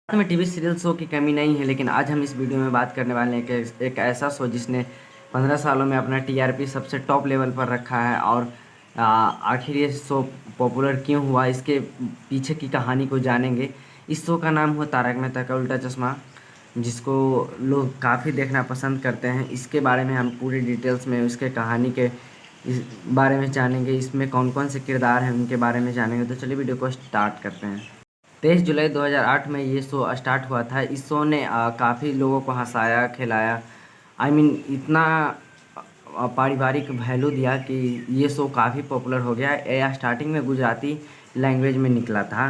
भारत में TV serial show की कमी नहीं है, लेकिन आज हम इस वीडियो में बात करने वाले हैं कि एक ऐसा शो जिसने 15 सालों में अपना टीआरपी सबसे टॉप लेवल पर रखा है। और आखिर ये शो पॉपुलर क्यों हुआ, इसके पीछे की कहानी को जानेंगे। इस शो का नाम हुआ तारक मेहता का उल्टा चश्मा, जिसको लोग काफ़ी देखना पसंद करते हैं। इसके बारे में हम पूरी डिटेल्स में उसके कहानी के इस बारे में जानेंगे। इसमें कौन कौन से किरदार हैं उनके बारे में जानेंगे। तो चलिए वीडियो को स्टार्ट करते हैं। 23 जुलाई 2008 में ये शो स्टार्ट हुआ था। इस शो ने काफ़ी लोगों को हंसाया, खिलाया। इतना पारिवारिक वैल्यू दिया कि ये शो काफ़ी पॉपुलर हो गया। यह स्टार्टिंग में गुजराती लैंग्वेज में निकला था।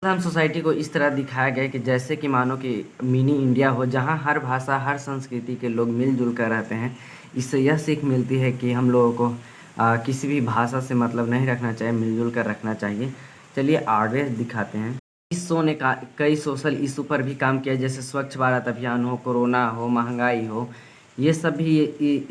हम सोसाइटी को इस तरह दिखाया गया कि जैसे कि मानो कि मिनी इंडिया हो, जहाँ हर भाषा, हर संस्कृति के लोग मिलजुल कर रहते हैं। इससे यह सीख मिलती है कि हम लोगों को किसी भी भाषा से मतलब नहीं रखना चाहिए, मिलजुल कर रखना चाहिए। चलिए आगे दिखाते हैं। इस शो ने कई सोशल इशू पर भी काम किया, जैसे स्वच्छ भारत अभियान हो, कोरोना हो, महंगाई हो। ये सब भी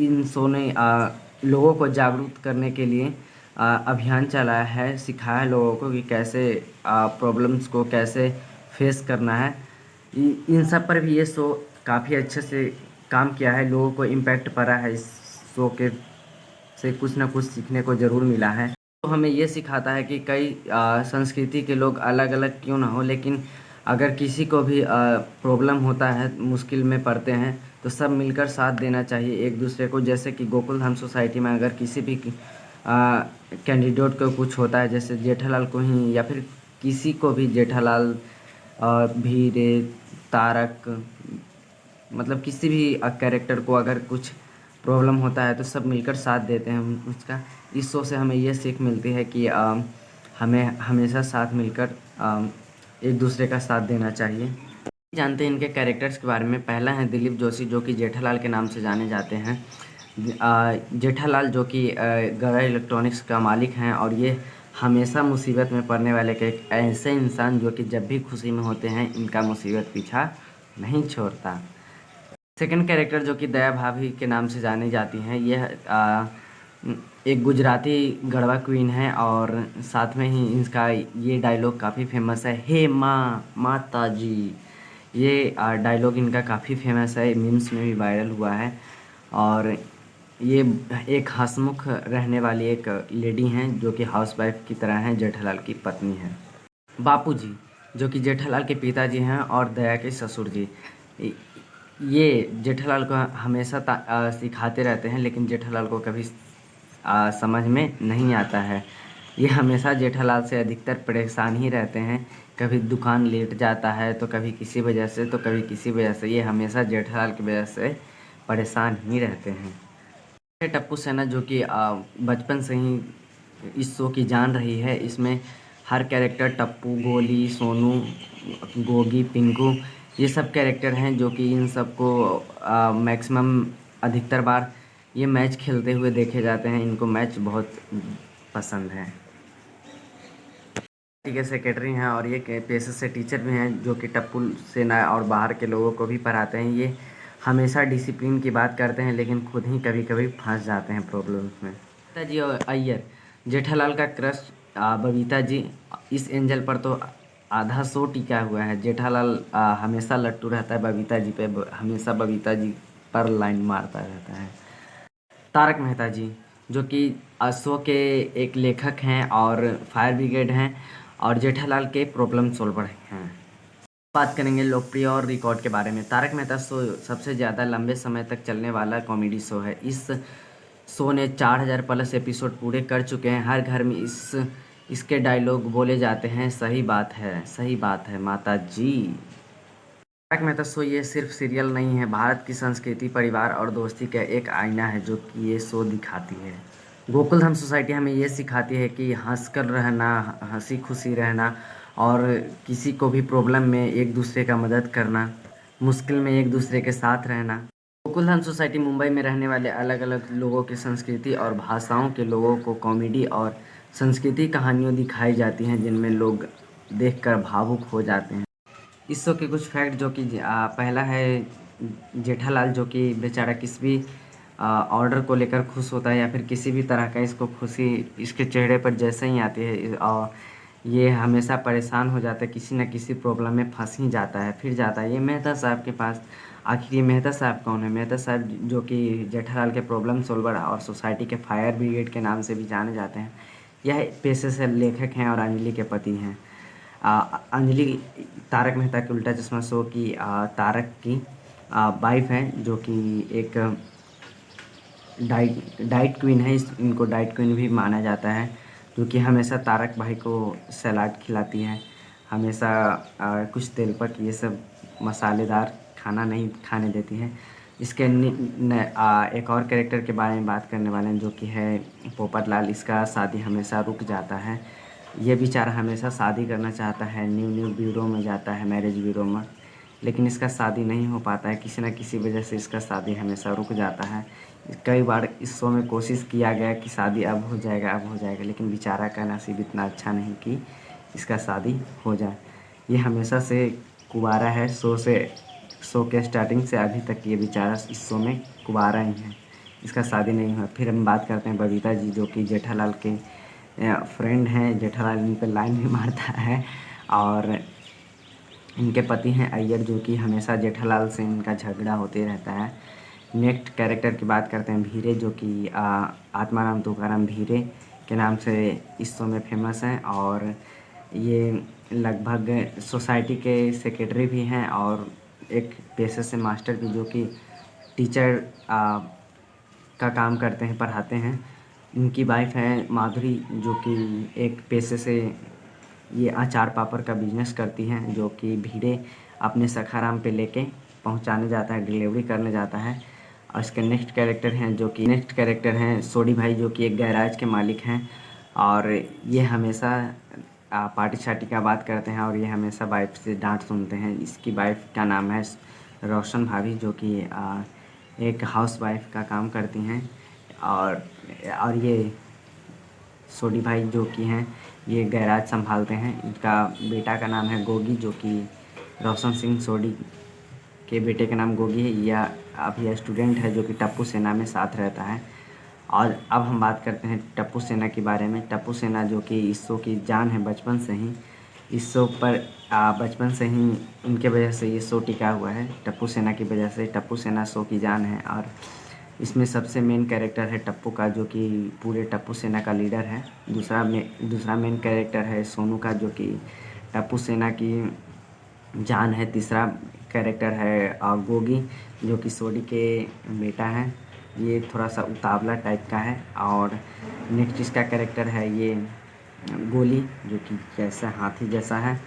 इन शो ने लोगों को जागरूक करने के लिए अभियान चलाया है, सिखाया है लोगों को कि कैसे प्रॉब्लम्स को कैसे फेस करना है। इन सब पर भी ये शो काफ़ी अच्छे से काम किया है। लोगों को इम्पैक्ट पड़ा है इस शो के से, कुछ ना कुछ सीखने को ज़रूर मिला है। तो हमें ये सिखाता है कि कई संस्कृति के लोग अलग अलग क्यों ना हो, लेकिन अगर किसी को भी प्रॉब्लम होता है, मुश्किल में पड़ते हैं, तो सब मिलकर साथ देना चाहिए एक दूसरे को। जैसे कि गोकुल धाम सोसाइटी में अगर किसी भी कैंडिडेट को कुछ होता है, जैसे जेठालाल को ही या फिर किसी को भी, जेठालाल, भीरे, तारक, मतलब किसी भी कैरेक्टर को अगर कुछ प्रॉब्लम होता है तो सब मिलकर साथ देते हैं उसका। इस शो से हमें ये सीख मिलती है कि हमें हमेशा साथ मिलकर एक दूसरे का साथ देना चाहिए। जानते हैं इनके कैरेक्टर्स के बारे में। पहला है दिलीप जोशी, जो कि जेठालाल के नाम से जाने जाते हैं। जेठालाल जो कि गड़ा इलेक्ट्रॉनिक्स का मालिक हैं, और ये हमेशा मुसीबत में पड़ने वाले के एक ऐसे इंसान जो कि जब भी खुशी में होते हैं इनका मुसीबत पीछा नहीं छोड़ता। सेकंड कैरेक्टर जो कि दया भाभी के नाम से जानी जाती हैं, यह एक गुजराती गढ़वा क्वीन है, और साथ में ही इनका ये डायलॉग काफ़ी फेमस है, हे माँ माता जी। ये डायलॉग इनका काफ़ी फेमस है, मीम्स में भी वायरल हुआ है। और ये एक हंसमुख रहने वाली एक लेडी हैं, जो कि हाउसवाइफ की तरह हैं, जेठालाल की पत्नी है। बापूजी, जो कि जेठालाल के पिताजी हैं और दया के ससुर जी। ये जेठालाल को हमेशा सिखाते रहते हैं, लेकिन जेठालाल को कभी समझ में नहीं आता है। ये हमेशा जेठालाल से अधिकतर परेशान ही रहते हैं। कभी दुकान लेट जाता है तो कभी किसी वजह से, तो कभी किसी वजह से। ये हमेशा जेठालाल की वजह से परेशान ही रहते हैं। टप्पू सेना, जो कि बचपन से ही इस शो की जान रही है। इसमें हर कैरेक्टर, टप्पू, गोली, सोनू, गोगी, पिंकू, ये सब कैरेक्टर हैं जो कि इन सबको मैक्सिमम अधिकतर बार ये मैच खेलते हुए देखे जाते हैं। इनको मैच बहुत पसंद है। के सेक्रेटरी हैं और ये पेशे से टीचर भी हैं, जो कि टप्पू सेना और बाहर के लोगों को भी पढ़ाते हैं। ये हमेशा डिसिप्लिन की बात करते हैं, लेकिन खुद ही कभी कभी फंस जाते हैं प्रॉब्लम्स में। बबीता जी और अय्यर, जेठालाल का क्रश बबीता जी। इस एंजल पर तो आधा शो टिका हुआ है। जेठालाल हमेशा लट्टू रहता है बबीता जी पे, हमेशा बबीता जी पर लाइन मारता रहता है। तारक मेहता जी, जो कि शो के एक लेखक हैं और फायर ब्रिगेड हैं, और जेठालाल के प्रॉब्लम सॉल्वर हैं। बात करेंगे लोकप्रिय और रिकॉर्ड के बारे में। तारक मेहता शो सबसे ज़्यादा लंबे समय तक चलने वाला कॉमेडी शो है। इस शो ने 4000 प्लस एपिसोड पूरे कर चुके हैं। हर घर में इसके डायलॉग बोले जाते हैं, सही बात है, सही बात है माता जी। तारक मेहता शो ये सिर्फ सीरियल नहीं है, भारत की संस्कृति, परिवार और दोस्ती का एक आईना है, जो कि ये शो दिखाती है। गोकुल धाम सोसाइटी हमें ये सिखाती है कि हंसकर रहना, हंसी खुशी रहना, और किसी को भी प्रॉब्लम में एक दूसरे का मदद करना, मुश्किल में एक दूसरे के साथ रहना। गोकुल धाम सोसाइटी मुंबई में रहने वाले अलग अलग लोगों की संस्कृति और भाषाओं के लोगों को कॉमेडी और संस्कृति कहानियों दिखाई जाती हैं, जिनमें लोग देखकर भावुक हो जाते हैं। इस शो के कुछ फैक्ट, जो कि पहला है जेठालाल, जो कि बेचारा किसी भी ऑर्डर को लेकर खुश होता है या फिर किसी भी तरह का इसको खुशी इसके चेहरे पर जैसे ही आती है, और ये हमेशा परेशान हो जाता है, किसी न किसी प्रॉब्लम में फंस ही जाता है, फिर जाता है ये मेहता साहब के पास। आखिर ये मेहता साहब कौन है? मेहता साहब जो कि जेठालाल के प्रॉब्लम सॉल्वर और सोसाइटी के फायर ब्रिगेड के नाम से भी जाने जाते हैं। यह पेशे से लेखक हैं और अंजलि के पति हैं। अंजलि तारक मेहता के उल्टा चश्मा शो की तारक की वाइफ है, जो कि एक डाइट क्वीन है। इनको डाइट क्वीन भी माना जाता है, जो कि हमेशा तारक भाई को सलाद खिलाती है। हमेशा कुछ तेल पर ये सब मसालेदार खाना नहीं खाने देती है। इसके एक और कैरेक्टर के बारे में बात करने वाले हैं, जो कि है पोपटलाल। इसका शादी हमेशा रुक जाता है। ये बेचारा हमेशा शादी करना चाहता है, न्यू न्यू ब्यूरो में जाता है, मैरिज ब्यूरो में, लेकिन इसका शादी नहीं हो पाता है। किसी न किसी वजह से इसका शादी हमेशा रुक जाता है। कई बार इस शो में कोशिश किया गया कि शादी अब हो जाएगा, अब हो जाएगा, लेकिन बेचारा का नसीब इतना अच्छा नहीं कि इसका शादी हो जाए। ये हमेशा से कुंवारा है, शो के स्टार्टिंग से अभी तक ये बेचारा इस शो में कुंवारा ही है, इसका शादी नहीं हुआ। फिर हम बात करते हैं बबीता जी, जो कि जेठालाल के फ्रेंड हैं। जेठालाल इन पर लाइन भी मारता है, और इनके पति हैं अय्यर, जो कि हमेशा जेठालाल से इनका झगड़ा होते रहता है। नेक्स्ट कैरेक्टर की बात करते हैं भीरे, जो कि आत्माराम तुकाराम भीरे के नाम से इस शो में फेमस हैं, और ये लगभग सोसाइटी के सेक्रेटरी भी हैं और एक पेशे से मास्टर भी, जो कि टीचर का काम करते हैं, पढ़ाते हैं। इनकी वाइफ है माधुरी, जो कि एक पेशे से ये अचार पापड़ का बिजनेस करती हैं, जो कि भीड़े अपने सखाराम पे लेके पहुंचाने जाता है, डिलीवरी करने जाता है। और इसके नेक्स्ट कैरेक्टर हैं सोडी भाई, जो कि एक गैराज के मालिक हैं, और ये हमेशा पार्टी शार्टी का बात करते हैं, और ये हमेशा वाइफ से डांट सुनते हैं। इसकी वाइफ का नाम है रोशन भाभी, जो कि एक हाउस वाइफ का काम करती हैं। और ये सोडी भाई जो कि हैं, ये गैराज संभालते हैं। इनका बेटा का नाम है गोगी, जो कि रोशन सिंह सोडी के बेटे का नाम गोगी है। यह अभी स्टूडेंट है, जो कि टप्पू सेना में साथ रहता है। और अब हम बात करते हैं टप्पू सेना के बारे में। टप्पू सेना जो कि इस शो की जान है, बचपन से ही इस शो पर बचपन से ही इनके वजह से ये शो टिका हुआ है। टप्पू सेना की वजह से टप्पू सेना शो की जान है, और इसमें सबसे मेन कैरेक्टर है टप्पू का, जो कि पूरे टप्पू सेना का लीडर है। दूसरा मेन कैरेक्टर है सोनू का, जो कि टप्पू सेना की जान है। तीसरा कैरेक्टर है गोगी, जो कि सोडी के बेटा है। ये थोड़ा सा उतावला टाइप का है। और नेक्स्ट इसका कैरेक्टर है ये गोली, जो कि कैसा हाथी जैसा है।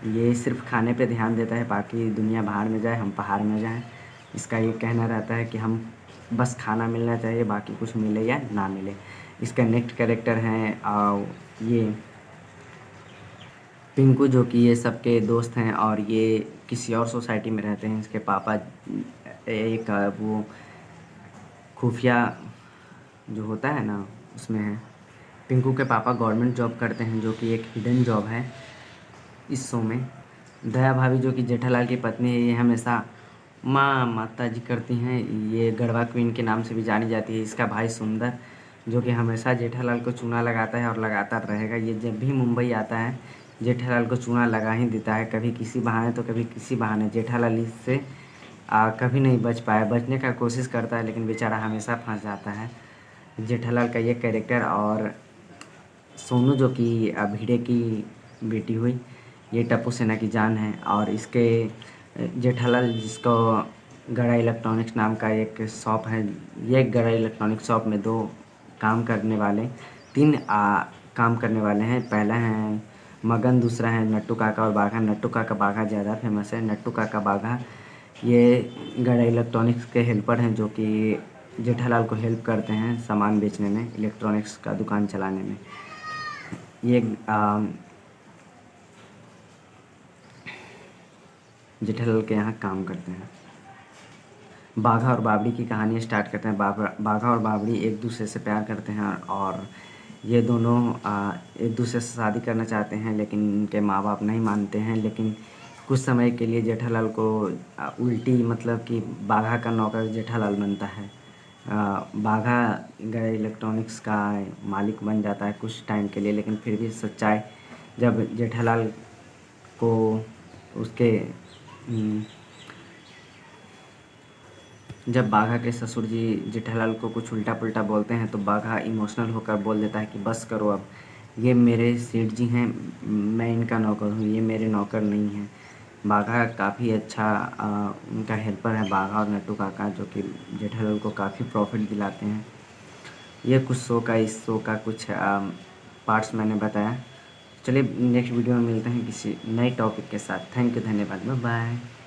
ये सिर्फ खाने पे ध्यान देता है, बाकी दुनिया बाहर में जाए, हम पहाड़ में जाएं। इसका ये कहना रहता है कि हम बस खाना मिलना चाहिए, बाकी कुछ मिले या ना मिले। इसका नेक्स्ट कैरेक्टर है ये पिंकू, जो कि ये सबके दोस्त हैं, और ये किसी और सोसाइटी में रहते हैं। इसके पापा एक वो खुफिया जो होता है ना, उसमें है। पिंकू के पापा गवर्नमेंट जॉब करते हैं, जो कि एक हिडन जॉब है इस शो में। दया भाभी, जो कि जेठालाल की पत्नी है, ये हमेशा माता जी करती हैं। ये गढ़वा क्वीन के नाम से भी जानी जाती है। इसका भाई सुंदर, जो कि हमेशा जेठालाल को चूना लगाता है और लगाता रहेगा। ये जब भी मुंबई आता है, जेठालाल को चूना लगा ही देता है, कभी किसी बहाने तो कभी किसी बहाने। जेठालाल इससे कभी नहीं बच पाया, बचने का कोशिश करता है, लेकिन बेचारा हमेशा फंस जाता है। जेठालाल का ये कैरेक्टर। और सोनू, जो कि भिड़े की बेटी हुई, ये टप्पू सेना की जान है। और इसके जेठालाल, जिसको गड़ा इलेक्ट्रॉनिक्स नाम का एक शॉप है, ये गड़ा इलेक्ट्रॉनिक शॉप में तीन काम करने वाले हैं। पहला है मगन, दूसरा है नट्टू काका और बाघा। नट्टू काका बाघा ज़्यादा फेमस है। नट्टू काका बाघा ये गड़ा इलेक्ट्रॉनिक्स के हेल्पर हैं, जो कि जेठालाल को हेल्प करते हैं सामान बेचने में, इलेक्ट्रॉनिक्स का दुकान चलाने में। ये जेठालाल के यहाँ काम करते हैं। बाघा और बावड़ी की कहानी स्टार्ट करते हैं। बाघा और बावड़ी एक दूसरे से प्यार करते हैं, और ये दोनों एक दूसरे से शादी करना चाहते हैं, लेकिन इनके माँ बाप नहीं मानते हैं। लेकिन कुछ समय के लिए जेठालाल को उल्टी मतलब कि बाघा का नौकर जेठालाल बनता है। बाघा गड़ा इलेक्ट्रॉनिक्स का मालिक बन जाता है कुछ टाइम के लिए, लेकिन फिर भी सच्चाई जब जेठालाल को उसके जब बाघा के ससुर जी जेठालाल को कुछ उल्टा पुल्टा बोलते हैं तो बाघा इमोशनल होकर बोल देता है कि बस करो अब, ये मेरे सेठ जी हैं, मैं इनका नौकर हूँ, ये मेरे नौकर नहीं हैं। बाघा काफ़ी अच्छा उनका हेल्पर है बाघा और नट्टू काका, जो कि जेठालाल को काफ़ी प्रॉफिट दिलाते हैं। ये कुछ इस शो का कुछ पार्ट्स मैंने बताया। चलिए नेक्स्ट वीडियो में मिलते हैं किसी नए टॉपिक के साथ। थैंक यू, धन्यवाद, बाय बाय।